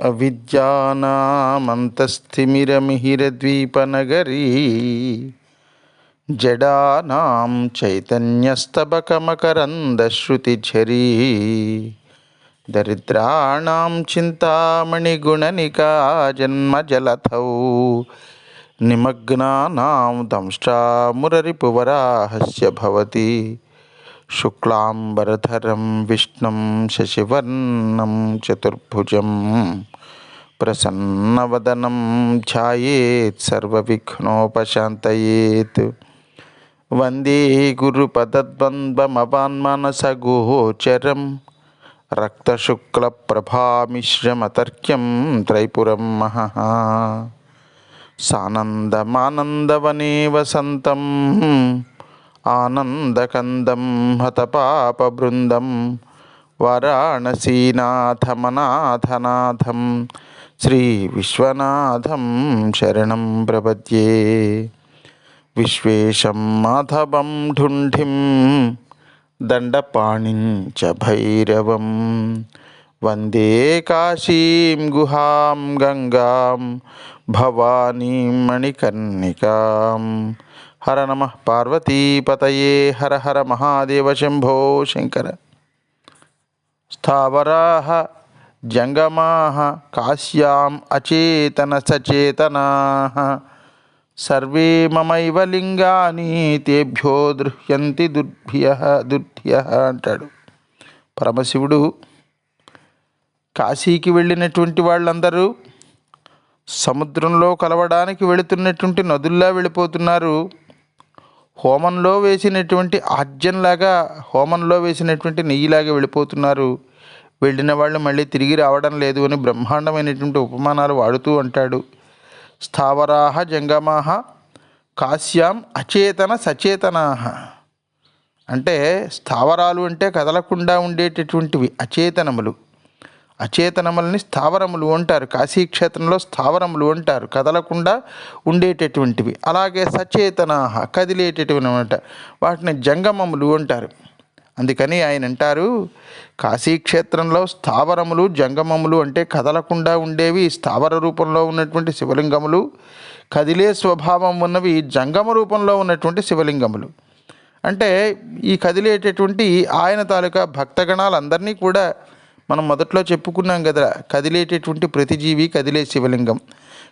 అవిద్యానామంతస్థిమిరమిహిరద్వీపనగరీ జడానాం చైతన్యస్తబకమకరందశ్రుతిఝరీ దరిద్రాణాం చింతామణిగుణనికా జన్మజలధౌ నిమగ్నానాం దంష్ట్రామురరిపువరాహస్య భవతి శుక్లాంబరధరం విష్ణుం శశివర్ణం చతుర్భుజం ప్రసన్నవదనం ధ్యాయేత్ సర్వవిఘ్నోపశాంతయేత్. వందే గురుపదద్వంద్వమవాన్మానసగోచరం రక్తశుక్లప్రభామిశ్రమతర్క్యం త్రైపురం మహః. సానందమానందవనే వసంతం ఆనందకందం హతపాపబృందం వారాణసీనాథమనాథనాథం శ్రీ విశ్వనాథం శరణం ప్రపద్యే. విశ్వేశం మాధవం ఢుంఢిం దండపాణిం చ భైరవం వందే కాశీం గుహాం గంగాం భవానీం మణికర్ణికాం. హర నమః పార్వతీపతయే హర హర మహాదేవ శంభో శంకర. స్థావరాః జంగమాః కాశ్యాం అచేతన సచేతనాః సర్వే మమైవ లింగాని తేభ్యో దృహ్యంతి దుర్భ్యః అంటాడు పరమశివుడు. కాశీకి వెళ్ళినటువంటి వాళ్ళందరూ సముద్రంలో కలవడానికి వెళుతున్నటువంటి నదుల్లా వెళ్ళిపోతున్నారు. హోమంలో వేసినటువంటి ఆజ్యంలాగా, హోమంలో వేసినటువంటి నెయ్యిలాగా వెళ్ళిపోతున్నారు. వెళ్ళిన వాళ్ళు మళ్ళీ తిరిగి రావడం లేదు అని బ్రహ్మాండమైనటువంటి ఉపమానాలు వాడుతూ అంటాడు. స్థావరాః జంగమాః కాశ్యాం అచేతన సచేతనాః అంటే స్థావరాలు అంటే కదలకుండా ఉండేటటువంటివి అచేతనములు. అచేతనములని స్థావరములు అంటారు. కాశీక్షేత్రంలో స్థావరములు అంటారు, కదలకుండా ఉండేటటువంటివి. అలాగే సచేతనాః కదిలేటటువంటి అనమాట, వాటిని జంగమములు అంటారు. అందుకని ఆయన అంటారు కాశీక్షేత్రంలో స్థావరములు జంగమములు అంటే కదలకుండా ఉండేవి స్థావర రూపంలో ఉన్నటువంటి శివలింగములు, కదిలే స్వభావం ఉన్నవి జంగమ రూపంలో ఉన్నటువంటి శివలింగములు. అంటే ఈ కదిలేటటువంటి ఆయన తాలూకా భక్తగణాలందరినీ కూడా మనం మొదట్లో చెప్పుకున్నాం కదా, కదిలేటటువంటి ప్రతి జీవి కదిలే శివలింగం,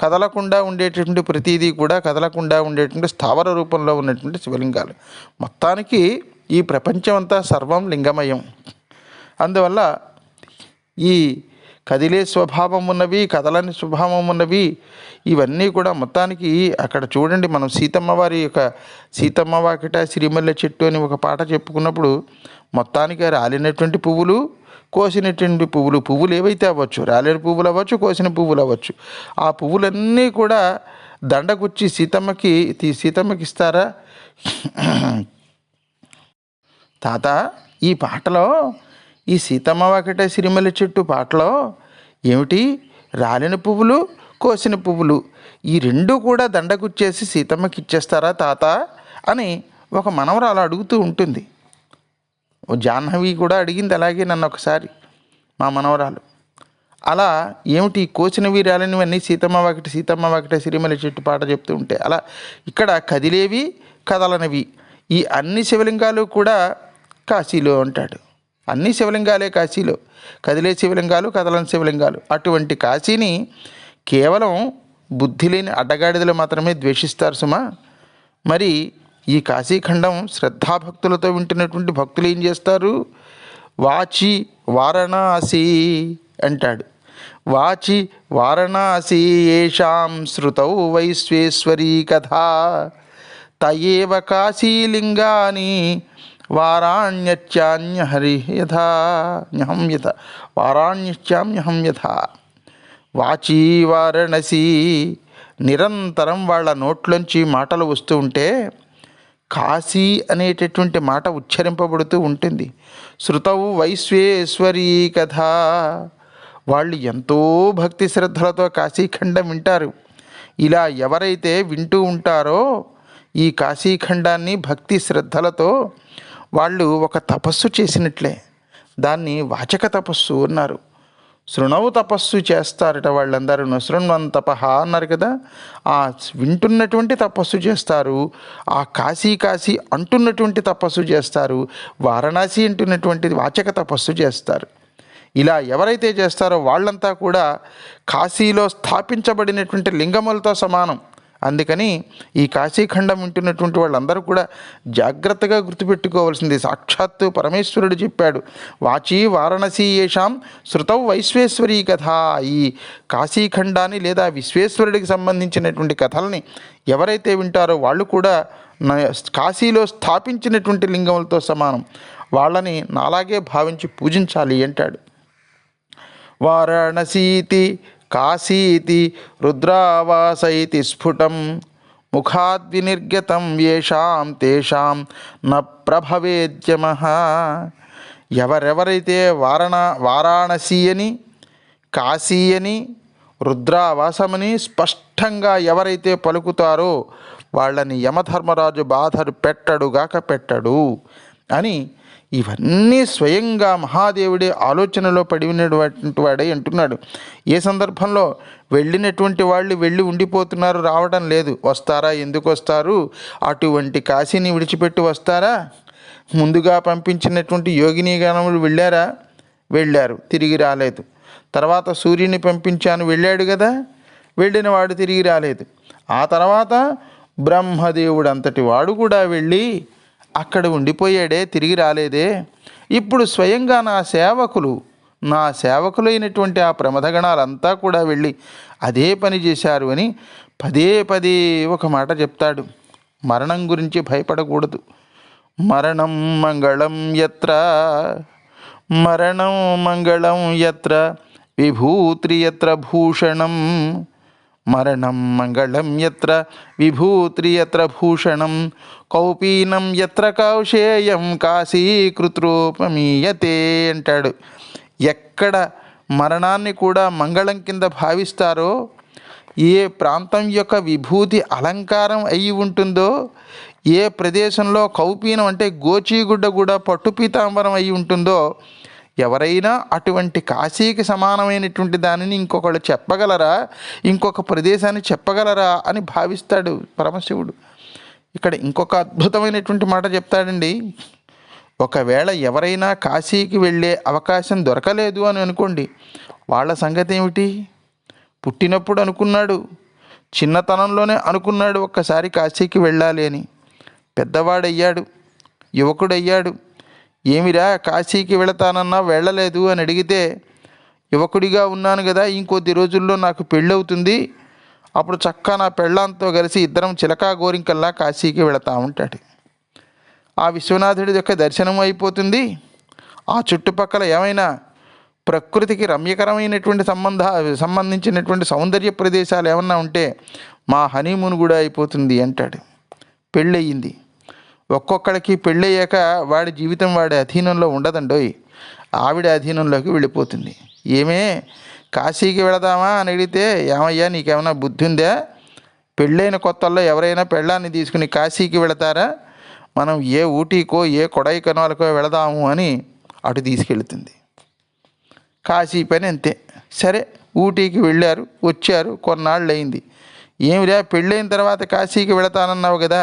కదలకుండా ఉండేటటువంటి ప్రతిదీ కూడా కదలకుండా ఉండేటువంటి స్థావర రూపంలో ఉన్నటువంటి శివలింగాలు. మొత్తానికి ఈ ప్రపంచం అంతా సర్వం లింగమయం. అందువల్ల ఈ కదిలే స్వభావం ఉన్నవి, కదలని స్వభావం ఉన్నవి, ఇవన్నీ కూడా మొత్తానికి అక్కడ చూడండి. మనం సీతమ్మ వాకిట సిరిమల్లె చెట్టు అని ఒక పాట చెప్పుకున్నప్పుడు మొత్తానికి రాలినటువంటి పువ్వులు, కోసినటువంటి పువ్వులు ఏవైతే అవ్వచ్చు, రాలిన పువ్వులు అవ్వచ్చు, కోసిన పువ్వులు అవ్వచ్చు, ఆ పువ్వులన్నీ కూడా దండగుచ్చి సీతమ్మకి ఇస్తారా? తాత, ఈ పాటలో ఈ సీతమ్మ వాకిట సిరిమల్లె చెట్టు పాటలో ఏమిటి, రాలిన పువ్వులు కోసిన పువ్వులు ఈ రెండు కూడా దండగుచ్చేసి సీతమ్మకి ఇచ్చేస్తారా తాత అని ఒక మనవరాలు అడుగుతూ ఉంటుంది. జాహ్నవి కూడా అడిగింది అలాగే నన్ను ఒకసారి, మా మనవరాలు. అలా ఏమిటి కోసినవి రాలినవన్నీ సీతమ్మ వాకిట సిరిమల్లె చెట్టు పాట చెప్తూ ఉంటే, అలా ఇక్కడ కదిలేవి కదలనివి ఈ అన్ని శివలింగాలు కూడా కాశీలో అంటాడు. అన్ని శివలింగాలే కాశీలో, కదిలే శివలింగాలు కదలని శివలింగాలు. అటువంటి కాశీని కేవలం బుద్ధి లేని అడ్డగాడిదలు మాత్రమే ద్వేషిస్తారు సుమా. మరి ఈ కాశీఖండం శ్రద్ధాభక్తులతో వింటున్నటువంటి భక్తులు ఏం చేస్తారు? వాచి వారణాసి అంటాడు. వాచి వారణాసి ఏషాం శ్రుతౌ వైశ్వేశ్వరీ కథా తయేవ కాశీలింగాని వారాణ్యశ్చామ్యహం యథా. వాచి వారణసి నిరంతరం వాళ్ళ నోట్లోంచి మాటలు వస్తూ ఉంటే కాశీ అనేటటువంటి మాట ఉచ్చరింపబడుతూ ఉంటుంది. శృతవు వైశ్వేశ్వరీ కథ, వాళ్ళు ఎంతో భక్తి శ్రద్ధలతో కాశీఖండం వింటారు. ఇలా ఎవరైతే వింటూ ఉంటారో ఈ కాశీఖండాన్ని భక్తి శ్రద్ధలతో వాళ్ళు ఒక తపస్సు చేసినట్లే. దాన్ని వాచక తపస్సు అన్నారు. శృణవు తపస్సు చేస్తారట వాళ్ళందరూ. శృణ్వన్ తపహ అన్నారు కదా, ఆ వింటున్నటువంటి తపస్సు చేస్తారు, ఆ కాశీ కాశీ అంటున్నటువంటి తపస్సు చేస్తారు, వారణాసి అంటున్నటువంటి వాచక తపస్సు చేస్తారు. ఇలా ఎవరైతే చేస్తారో వాళ్ళంతా కూడా కాశీలో స్థాపించబడినటువంటి లింగములతో సమానం. అందుకని ఈ కాశీఖండం వింటున్నటువంటి వాళ్ళందరూ కూడా జాగ్రత్తగా గుర్తుపెట్టుకోవాల్సింది. సాక్షాత్తు పరమేశ్వరుడు చెప్పాడు, వాచీ వారణసీ యేషాం శృతౌ వైశ్వేశ్వరీ కథ. ఈ కాశీఖండాన్ని లేదా విశ్వేశ్వరుడికి సంబంధించినటువంటి కథల్ని ఎవరైతే వింటారో వాళ్ళు కూడా కాశీలో స్థాపించినటువంటి లింగములతో సమానం. వాళ్ళని నాలాగే భావించి పూజించాలి అంటాడు. వారణసీతి కాశీతి రుద్రావాసైతి స్ఫుటం ముఖాద్వినిర్గతం యేషాం తేషాం న ప్రభవేద్యమః. ఎవరెవరైతే వారాణసీ అని, కాశీ అని, రుద్రావాసమని స్పష్టంగా ఎవరైతే పలుకుతారో వాళ్ళని యమధర్మరాజు బాధలు పెట్టడు అని ఇవన్నీ స్వయంగా మహాదేవుడే ఆలోచనలో పడి ఉన్నటువంటి వాడే అంటున్నాడు. ఏ సందర్భంలో వెళ్ళినటువంటి వాళ్ళు వెళ్ళి ఉండిపోతున్నారు, రావడం లేదు. వస్తారా? ఎందుకు వస్తారు? అటువంటి కాశీని విడిచిపెట్టి వస్తారా? ముందుగా పంపించినటువంటి యోగిని గణములు వెళ్ళారు, తిరిగి రాలేదు. తర్వాత సూర్యుని పంపించాను, వెళ్ళాడు కదా, వెళ్ళిన వాడు తిరిగి రాలేదు. ఆ తర్వాత బ్రహ్మదేవుడు అంతటి వాడు కూడా వెళ్ళి అక్కడ ఉండిపోయాడే, తిరిగి రాలేదే. ఇప్పుడు స్వయంగా నా సేవకులైనటువంటి ఆ ప్రమథగణాలంతా కూడా వెళ్ళి అదే పని చేశారు అని పదే పదే ఒక మాట చెప్తాడు. మరణం గురించి భయపడకూడదు. మరణం మంగళం యత్ర విభూత్రి యత్ర భూషణం. మరణం మంగళం యత్ర విభూత్రి యత్ర భూషణం కౌపీనం యత్ర కౌశేయం కాశీకృతరూపమీయతే అంటాడు. ఎక్కడ మరణాన్ని కూడా మంగళం కింద భావిస్తారో, ఏ ప్రాంతం యొక్క విభూతి అలంకారం అయి ఉంటుందో, ఏ ప్రదేశంలో కౌపీనం అంటే గోచీగుడ్డ కూడా పట్టు పీతాంబరం అయి ఉంటుందో, ఎవరైనా అటువంటి కాశీకి సమానమైనటువంటి దానిని ఇంకొకళ్ళు చెప్పగలరా, ఇంకొక ప్రదేశాన్ని చెప్పగలరా అని భావిస్తాడు పరమశివుడు. ఇక్కడ ఇంకొక అద్భుతమైనటువంటి మాట చెప్తాడండి. ఒకవేళ ఎవరైనా కాశీకి వెళ్ళే అవకాశం దొరకలేదు అని అనుకోండి, వాళ్ళ సంగతి ఏమిటి? పుట్టినప్పుడు అనుకున్నాడు, చిన్నతనంలోనే అనుకున్నాడు ఒక్కసారి కాశీకి వెళ్ళాలి అని. పెద్దవాడయ్యాడు, యువకుడయ్యాడు, ఏమిరా కాశీకి వెళతానన్నా వెళ్ళలేదు అని అడిగితే, యువకుడిగా ఉన్నాను కదా, ఇంకొద్ది రోజుల్లో నాకు పెళ్ళవుతుంది, అప్పుడు చక్కగా నా పెళ్ళాంతో కలిసి ఇద్దరం చిలకా గోరింకల్లా కాశీకి వెళతా ఉంటాడు. ఆ విశ్వనాథుడి యొక్క దర్శనం అయిపోతుంది. ఆ చుట్టుపక్కల ఏమైనా ప్రకృతికి రమ్యకరమైనటువంటి సంబంధించినటువంటి సౌందర్య ప్రదేశాలు ఏమన్నా ఉంటే మా హనీమూన్ కూడా అయిపోతుంది అంటాడు. పెళ్ళయింది. ఒక్కొక్కడికి పెళ్ళయ్యాక వాడి జీవితం వాడి అధీనంలో ఉండదండోయ్, ఆవిడ అధీనంలోకి వెళ్ళిపోతుంది. ఏమే కాశీకి వెళదామా అని అడిగితే, ఏమయ్యా నీకేమైనా బుద్ధి ఉందా? పెళ్ళైన కొత్తల్లో ఎవరైనా పెళ్ళాన్ని తీసుకుని కాశీకి వెళతారా? మనం ఏ ఊటీకో ఏ కొడైకెనాల్కో వెళదాము అని అటు తీసుకెళ్తుంది. కాశీ పని అంతే. సరే, ఊటీకి వెళ్ళారు, వచ్చారు, కొన్నాళ్ళు అయింది. ఏమిరా పెళ్ళైన తర్వాత కాశీకి వెళతానన్నావు కదా,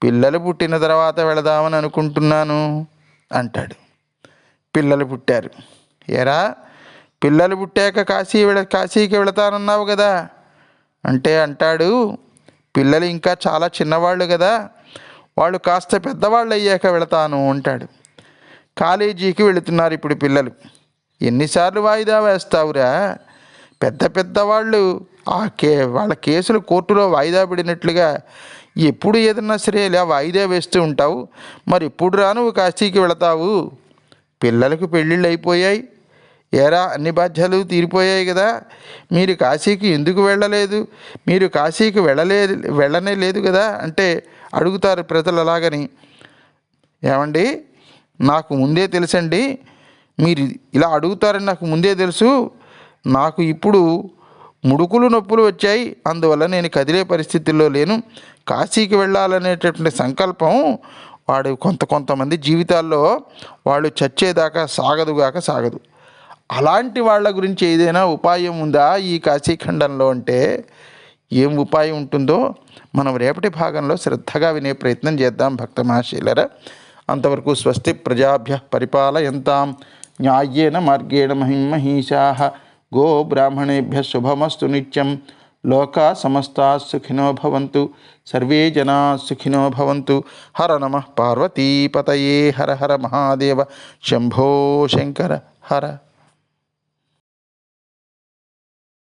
పిల్లలు పుట్టిన తర్వాత వెళదామని అనుకుంటున్నాను అంటాడు. పిల్లలు పుట్టారు. ఏరా పిల్లలు పుట్టాక కాశీకి వెళతానన్నావు కదా అంటే అంటాడు, పిల్లలు ఇంకా చాలా చిన్నవాళ్ళు కదా, వాళ్ళు కాస్త పెద్దవాళ్ళు అయ్యాక వెళతాను అంటాడు. కాలేజీకి వెళుతున్నారు ఇప్పుడు పిల్లలు. ఎన్నిసార్లు వాయిదా వేస్తావురా? పెద్దవాళ్ళు వాళ్ళ కేసులు కోర్టులో వాయిదా పడినట్లుగా ఎప్పుడు ఏదన్నా సరే ఇలా వాయిదా వేస్తూ ఉంటావు. మరి ఎప్పుడు రా నువ్వు కాశీకి వెళతావు? పిల్లలకు పెళ్ళిళ్ళు అయిపోయాయి, ఏరా అన్ని బాధ్యతలు తీరిపోయాయి కదా, మీరు కాశీకి ఎందుకు వెళ్ళలేదు? మీరు కాశీకి వెళ్ళనే లేదు కదా అంటే అడుగుతారు ప్రజలు. అలాగని, ఏమండి నాకు ముందే తెలుసండి, మీరు ఇలా అడుగుతారని నాకు ముందే తెలుసు, నాకు ఇప్పుడు ముడుకులు నొప్పులు వచ్చాయి, అందువల్ల నేను కదిలే పరిస్థితుల్లో లేను. కాశీకి వెళ్ళాలనేటటువంటి సంకల్పం కొంతమంది జీవితాల్లో వాళ్ళు చచ్చేదాకా సాగదు. అలాంటి వాళ్ళ గురించి ఏదైనా ఉపాయం ఉందా ఈ కాశీఖండంలో అంటే ఏం ఉపాయం ఉంటుందో మనం రేపటి భాగంలో శ్రద్ధగా వినే ప్రయత్నం చేద్దాం భక్త మహాశీలరా. అంతవరకు స్వస్తి ప్రజాభ్య పరిపాలయంతాం న్యాయేన మార్గేణ మహిమహీషాః గో బ్రాహ్మణేభ్య శుభమస్తు నిత్యం. లోకా సమస్తా సుఖినో భవంతు, సర్వే జనా సుఖినో భవంతు. హర నమః పార్వతీపతయే. హర హర మహాదేవ. శంభో శంకర హర.